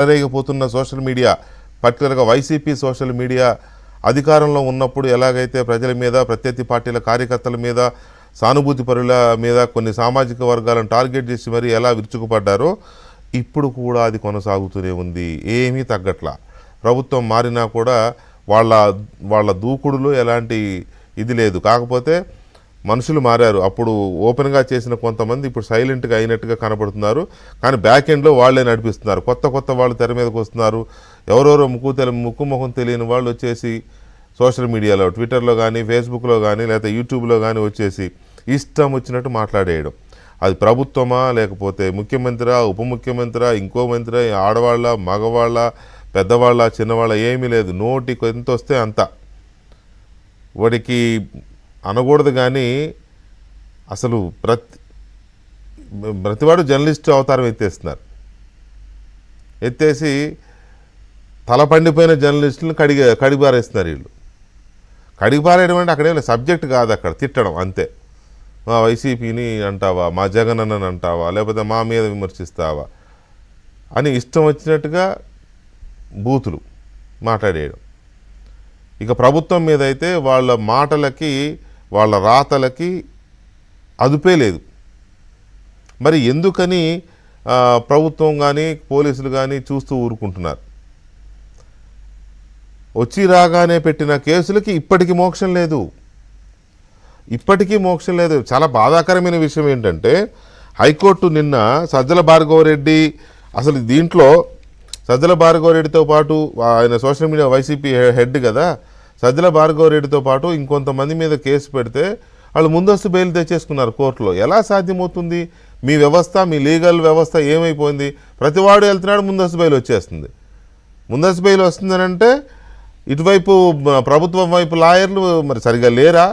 చెలరేగిపోతున్న social media, పర్టికులర్గా YCP social media అధికారంలో ఉన్నప్పుడు ఎలాగైతే ప్రజల మీద, ప్రత్యర్థి పార్టీల కార్యకర్తల మీద, సానుభూతి పరుల మీద, కొన్ని సామాజిక వర్గాలను టార్గెట్ చేసి మరి ఎలా విరుచుకుపడ్డారో ఇప్పుడు కూడా అది కొనసాగుతూనే ఉంది. ఏమీ తగ్గట్లా. ప్రభుత్వం మారినా కూడా వాళ్ళ దూకుడులో ఎలాంటి ఇది లేదు. కాకపోతే మనుషులు మారారు. అప్పుడు ఓపెన్గా చేసిన కొంతమంది ఇప్పుడు సైలెంట్గా అయినట్టుగా కనపడుతున్నారు. కానీ బ్యాక్ ఎండ్లో వాళ్ళే నడిపిస్తున్నారు. కొత్త వాళ్ళు తెర మీదకి వస్తున్నారు. ఎవరెవరో ముక్కు మొహం తెలియని వాళ్ళు వచ్చేసి సోషల్ మీడియాలో, ట్విట్టర్లో కానీ, ఫేస్బుక్లో కానీ, లేకపోతే యూట్యూబ్లో కానీ వచ్చేసి ఇష్టం వచ్చినట్టు మాట్లాడేయడం. అది ప్రభుత్వమా, లేకపోతే ముఖ్యమంత్రి, ఉప ముఖ్యమంత్రి, ఇంకో మంత్రి, ఆడవాళ్ళ, మగవాళ్ళ, పెద్దవాళ్ళ, చిన్నవాళ్ళ ఏమీ లేదు. నోటికి ఎంత వస్తే అంత. వాడికి అనకూడదు కానీ అసలు ప్రతివాడు జర్నలిస్ట్ అవతారం ఎత్తేస్తున్నారు. ఎత్తేసి తల పండిపోయిన జర్నలిస్టులను కడిగిపారేస్తున్నారు. వీళ్ళు కడిగిపారేయడం అంటే అక్కడేం సబ్జెక్ట్ కాదు, అక్కడ తిట్టడం అంతే. మా వైసీపీని అంటావా, మా జగన్ అన్నని అంటావా, లేకపోతే మా మీద విమర్శిస్తావా అని ఇష్టం వచ్చినట్టుగా బూతులు మాట్లాడేయడం. ఇక ప్రభుత్వం మీద అయితే వాళ్ళ మాటలకి, వాళ్ళ రాతలకి అదుపే లేదు. మరి ఎందుకని ప్రభుత్వం కానీ, పోలీసులు కానీ చూస్తూ ఊరుకుంటున్నారు? వచ్చి రాగానే పెట్టిన కేసులకి ఇప్పటికీ మోక్షం లేదు. చాలా బాధాకరమైన విషయం ఏంటంటే, హైకోర్టు నిన్న సజ్జల భార్గవరెడ్డి, అసలు దీంట్లో సజ్జల భార్గవరెడ్డితో పాటు ఆయన సోషల్ మీడియా వైసీపీ హెడ్ కదా, సజ్జల భార్గవరెడ్డితో పాటు ఇంకొంతమంది మీద కేసు పెడితే వాళ్ళు ముందస్తు బెయిల్ తెచ్చేసుకున్నారు కోర్టులో. ఎలా సాధ్యమవుతుంది? మీ వ్యవస్థ, మీ లీగల్ వ్యవస్థ ఏమైపోయింది? ప్రతివాడు వెళ్తున్నాడు, ముందస్తు బెయిల్ వచ్చేస్తుంది. ముందస్తు బెయిల్ వస్తుందని అంటే ఇటువైపు ప్రభుత్వం వైపు లాయర్లు మరి సరిగా లేరా?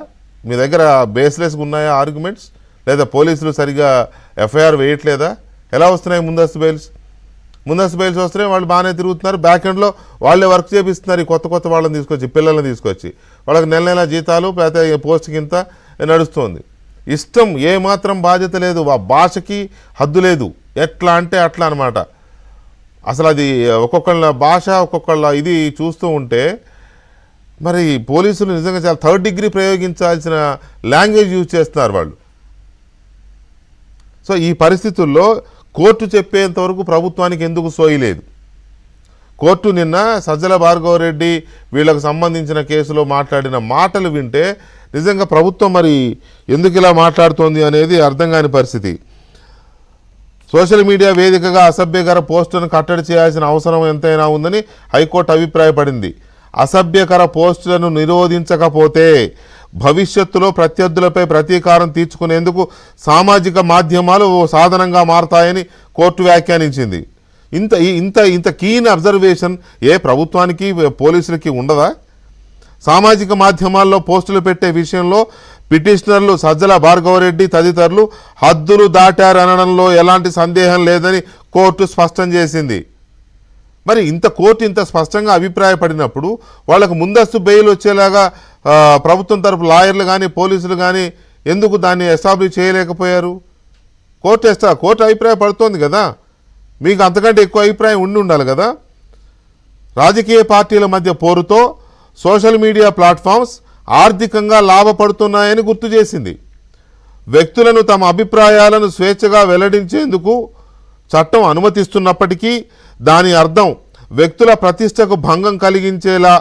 మీ దగ్గర బేస్లెస్గా ఉన్నాయా ఆర్గ్యుమెంట్స్? లేదా పోలీసులు సరిగా ఎఫ్ఐఆర్ వేయట్లేదా? ఎలా వస్తున్నాయి ముందస్తు బెయిల్స్? ముందస్తు బెయిల్స్ వస్తున్నాయి, వాళ్ళు బాగానే తిరుగుతున్నారు. బ్యాక్ ఎండ్లో వాళ్ళే వర్క్ చేపిస్తున్నారు. ఈ కొత్త వాళ్ళని తీసుకొచ్చి, పిల్లల్ని తీసుకొచ్చి వాళ్ళకి నెల జీతాలు, లేకపోతే పోస్ట్కి ఇంత నడుస్తుంది. ఇష్టం, ఏమాత్రం బాధ్యత లేదు. ఆ భాషకి హద్దు లేదు. ఎట్లా అంటే అట్లా అనమాట. అసలు అది ఒక్కొక్కళ్ళ భాష, ఒక్కొక్కళ్ళ ఇది చూస్తూ ఉంటే మరి పోలీసులు నిజంగా చాలా థర్డ్ డిగ్రీ ప్రయోగించాల్సిన లాంగ్వేజ్ యూజ్ చేస్తున్నారు వాళ్ళు. సో ఈ పరిస్థితుల్లో కోర్టు చెప్పేంతవరకు ప్రభుత్వానికి ఎందుకు సోయలేదు? కోర్టు నిన్న సజ్జల భార్గవరెడ్డి వీళ్ళకు సంబంధించిన కేసులో మాట్లాడిన మాటలు వింటే నిజంగా ప్రభుత్వం మరి ఎందుకు ఇలా మాట్లాడుతోంది అనేది అర్థం కాని పరిస్థితి. సోషల్ మీడియా వేదికగా అసభ్యకర పోస్టులను కట్టడి చేయాల్సిన అవసరం ఎంతైనా ఉందని హైకోర్టు అభిప్రాయపడింది. అసభ్యకర పోస్టులను నిరోధించకపోతే భవిష్యత్తులో ప్రత్యర్థులపై ప్రతీకారం తీర్చుకునేందుకు సామాజిక మాధ్యమాలు ఓ సాధనంగా మారతాయని కోర్టు వ్యాఖ్యానించింది. ఇంత కీన్ అబ్జర్వేషన్ ప్రభుత్వానికి, పోలీసులకి ఉండదా? సామాజిక మాధ్యమాల్లో పోస్టులు పెట్టే విషయంలో పిటిషనర్లు సజ్జల భార్గవరెడ్డి తదితరులు హద్దులు దాటారనడంలో ఎలాంటి సందేహం లేదని కోర్టు స్పష్టం చేసింది. మరి కోర్టు ఇంత స్పష్టంగా అభిప్రాయపడినప్పుడు వాళ్ళకు ముందస్తు బెయిల్ వచ్చేలాగా ప్రభుత్వం తరపు లాయర్లు కానీ, పోలీసులు కానీ ఎందుకు దాన్ని ఎస్టాబ్లిష్ చేయలేకపోయారు? కోర్టు అభిప్రాయపడుతోంది కదా, మీకు అంతకంటే ఎక్కువ అభిప్రాయం ఉండాలి కదా. రాజకీయ పార్టీల మధ్య పోరుతో సోషల్ మీడియా ప్లాట్ఫామ్స్ ఆర్థికంగా లాభపడుతున్నాయని గుర్తు చేసింది. వ్యక్తులను తమ అభిప్రాయాలను స్వేచ్ఛగా వెల్లడించేందుకు చట్టం అనుమతిస్తున్నప్పటికీ దాని అర్థం వ్యక్తుల ప్రతిష్టకు భంగం కలిగించేలా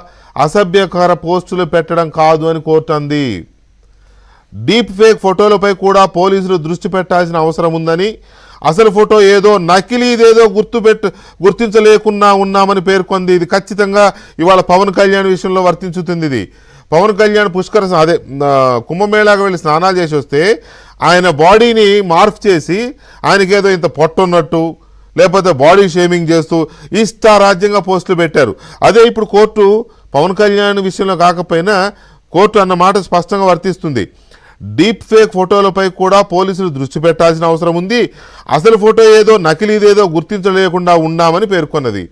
అసభ్యకర పోస్టులు పెట్టడం కాదు అని కోర్టు అంది. డీప్ ఫేక్ ఫోటోలపై కూడా పోలీసులు దృష్టి పెట్టాల్సిన అవసరం ఉందని, అసలు ఫోటో ఏదో, నకిలీదేదో గుర్తించలేకున్నా ఉన్నామని పేర్కొంది. ఇది ఖచ్చితంగా ఇవాళ పవన్ కళ్యాణ్ విషయంలో వర్తించుతుంది. ఇది పవన్ కళ్యాణ్ కుంభమేళాకు వెళ్ళి స్నానాలు చేసి వస్తే ఆయన బాడీని మార్ఫ్ చేసి ఆయనకేదో ఇంత పొట్టున్నట్టు, లేకపోతే బాడీ షేమింగ్ చేస్తూ ఇష్టారాజ్యంగా పోస్టులు పెట్టారు. అదే ఇప్పుడు కోర్టు పవన్ కళ్యాణ్ విషయంలో కాకపోయినా కోర్టు అన్న మాట స్పష్టంగా వర్తిస్తుంది. డీప్ ఫేక్ ఫోటోలపై కూడా పోలీసులు దృష్టి పెట్టాల్సిన అవసరం ఉంది. అసలు ఫోటో ఏదో, నకిలీదేదో గుర్తించలేకుండా ఉన్నామని పేర్కొన్నది.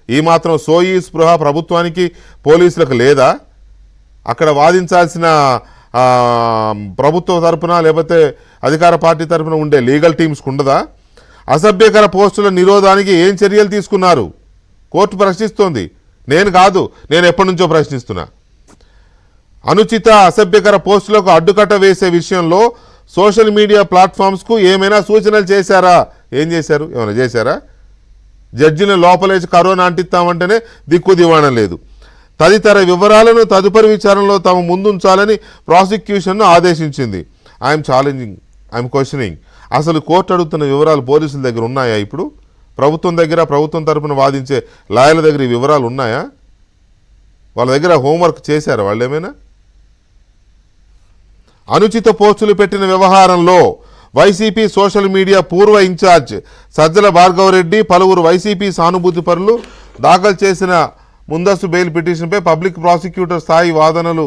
ఈ మాత్రం సోయి స్పృహ ప్రభుత్వానికి, పోలీసులకు లేదా? అక్కడ వాదించాల్సిన ప్రభుత్వ తరపున, లేకపోతే అధికార పార్టీ తరపున ఉండే లీగల్ టీమ్స్కి ఉండదా? అసభ్యకర పోస్టుల నిరోధానికి ఏం చర్యలు తీసుకున్నారు? కోర్టు ప్రశ్నిస్తోంది, నేను కాదు, నేను ఎప్పటి నుంచో ప్రశ్నిస్తున్నా. అనుచిత అసభ్యకర పోస్టులకు అడ్డుకట్ట వేసే విషయంలో సోషల్ మీడియా ప్లాట్ఫామ్స్కు ఏమైనా సూచనలు చేశారా? ఏం చేశారు? ఏమైనా చేశారా? జడ్జిని లోపలేసి కరోనా అంటిస్తామంటేనే దిక్కు దివాణం లేదు. తదితర వివరాలను తదుపరి విచారణలో తమ ముందుంచాలని ప్రాసిక్యూషన్ను ఆదేశించింది. I'm challenging, I'm questioning. అసలు కోర్టు అడుగుతున్న వివరాలు పోలీసుల దగ్గర ఉన్నాయా? ఇప్పుడు ప్రభుత్వం దగ్గర, ప్రభుత్వం తరపున వాదించే లాయర్ల దగ్గర ఈ వివరాలు ఉన్నాయా? వాళ్ళ దగ్గర హోంవర్క్ చేశారా వాళ్ళు ఏమైనా? అనుచిత పోస్టులు పెట్టిన వ్యవహారంలో వైసీపీ సోషల్ మీడియా పూర్వ ఇన్ఛార్జ్ సజ్జల భార్గవరెడ్డి, పలువురు వైసీపీ సానుభూతి పరులు దాఖలు చేసిన ముందస్తు బెయిల్ పిటిషన్పై పబ్లిక్ ప్రాసిక్యూటర్ స్థాయి వాదనలు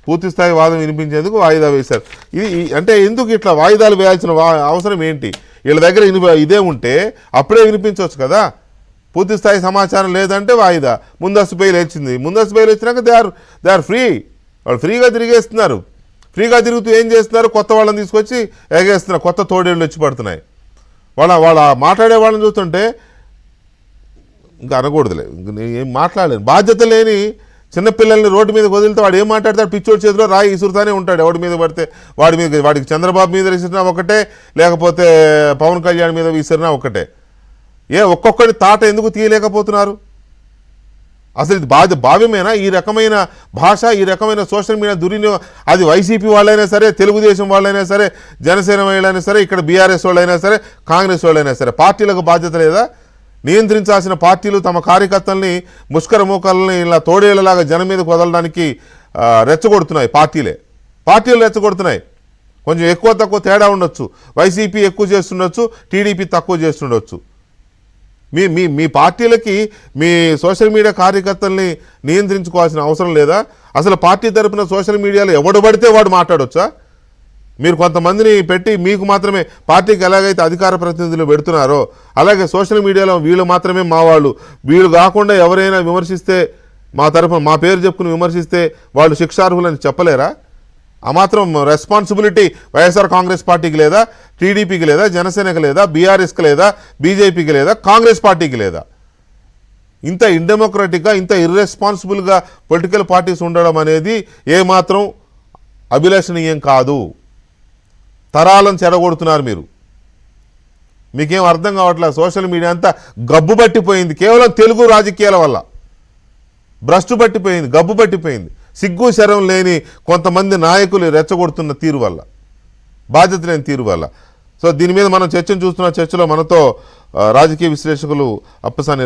పూర్తి స్థాయి వాదన వినిపించేందుకు వాయిదా వేశారు. ఇది అంటే ఎందుకు ఇట్లా వాయిదాలు వేయాల్సిన అవసరం ఏంటి? వీళ్ళ దగ్గర ఇదే ఉంటే అప్పుడే వినిపించవచ్చు కదా. పూర్తి స్థాయి సమాచారం లేదంటే వాయిదా. ముందస్తు బెయిల్ వచ్చింది, ముందస్తు బెయిల్ వచ్చినాక దే ఆర్ ఫ్రీ. వాళ్ళు ఫ్రీగా తిరిగేస్తున్నారు. ఫ్రీగా తిరుగుతూ ఏం చేస్తున్నారు? కొత్త వాళ్ళని తీసుకొచ్చి ఎగేస్తున్నారు, కొత్త తోడేళ్ళు వచ్చి పడుతున్నాయి. వాళ్ళ మాట్లాడే వాళ్ళని చూస్తుంటే ఇంకా అనకూడదులే, ఏం మాట్లాడలేను. బాధ్యత లేని చిన్నపిల్లల్ని రోడ్డు మీద వదిలితే వాడు ఏం మాట్లాడతాడు? పిచ్చోడి చేతిలో రాయి ఇసురుతానే ఉంటాడు. ఎవడి మీద పడితే వాడికి చంద్రబాబు మీద విసిరినా ఒకటే, లేకపోతే పవన్ కళ్యాణ్ మీద విసిరినా ఒకటే. ఒక్కొక్కటి తాట ఎందుకు తీయలేకపోతున్నారు? అసలు ఇది భావ్యమేనా? ఈ రకమైన భాష, ఈ రకమైన సోషల్ మీడియా దుర్వినియోగం, అది వైసీపీ వాళ్ళైనా సరే, తెలుగుదేశం వాళ్ళైనా సరే, జనసేన వాళ్ళైనా సరే, ఇక్కడ బీఆర్ఎస్ వాళ్ళైనా సరే, కాంగ్రెస్ వాళ్ళైనా సరే, పార్టీలకు బాధ్యత లేదా? నియంత్రించాల్సిన పార్టీలు తమ కార్యకర్తల్ని ముష్కర మూకల్ని ఇలా తోడేళ్లలాగా జనం మీదకు వదలడానికి రెచ్చగొడుతున్నాయి. పార్టీలు రెచ్చగొడుతున్నాయి. కొంచెం ఎక్కువ తక్కువ తేడా ఉండొచ్చు. వైసీపీ ఎక్కువ చేస్తుండొచ్చు, టీడీపీ తక్కువ చేస్తుండొచ్చు. మీ పార్టీలకి మీ సోషల్ మీడియా కార్యకర్తల్ని నియంత్రించుకోవాల్సిన అవసరం లేదా? అసలు పార్టీ తరపున సోషల్ మీడియాలో ఎవడు పడితే వాడు మాట్లాడొచ్చా? మీరు కొంతమందిని పెట్టి మీకు మాత్రమే, పార్టీకి ఎలాగైతే అధికార ప్రతినిధులు పెడుతున్నారో అలాగే సోషల్ మీడియాలో వీళ్ళు మాత్రమే మా వాళ్ళు, వీళ్ళు కాకుండా ఎవరైనా విమర్శిస్తే మా తరపున మా పేరు చెప్పుకుని విమర్శిస్తే వాళ్ళు శిక్షార్హులని చెప్పలేరా? ఆ మాత్రం రెస్పాన్సిబిలిటీ వైఎస్ఆర్ కాంగ్రెస్ పార్టీకి లేదా? టీడీపీకి లేదా? జనసేనకి లేదా? బీఆర్ఎస్కి లేదా? బీజేపీకి లేదా? కాంగ్రెస్ పార్టీకి లేదా? ఇంత ఇండెమోక్రటిక్గా, ఇంత ఇర్రెస్పాన్సిబుల్గా పొలిటికల్ పార్టీస్ ఉండడం అనేది ఏమాత్రం అభిలషణీయం కాదు. తరాలను చెడగొడుతున్నారు మీరు. మీకేం అర్థం కావట్లేదు. సోషల్ మీడియా అంతా గబ్బు పట్టిపోయింది. కేవలం తెలుగు రాజకీయాల వల్ల భ్రష్టు పట్టిపోయింది, గబ్బు పట్టిపోయింది. సిగ్గు శరం లేని కొంతమంది నాయకులు రెచ్చగొడుతున్న తీరు వల్ల, బాధ్యత లేని తీరు వల్ల. సో దీని మీద మనం చర్చను చూస్తున్న చర్చలో మనతో రాజకీయ విశ్లేషకులు అప్పసాని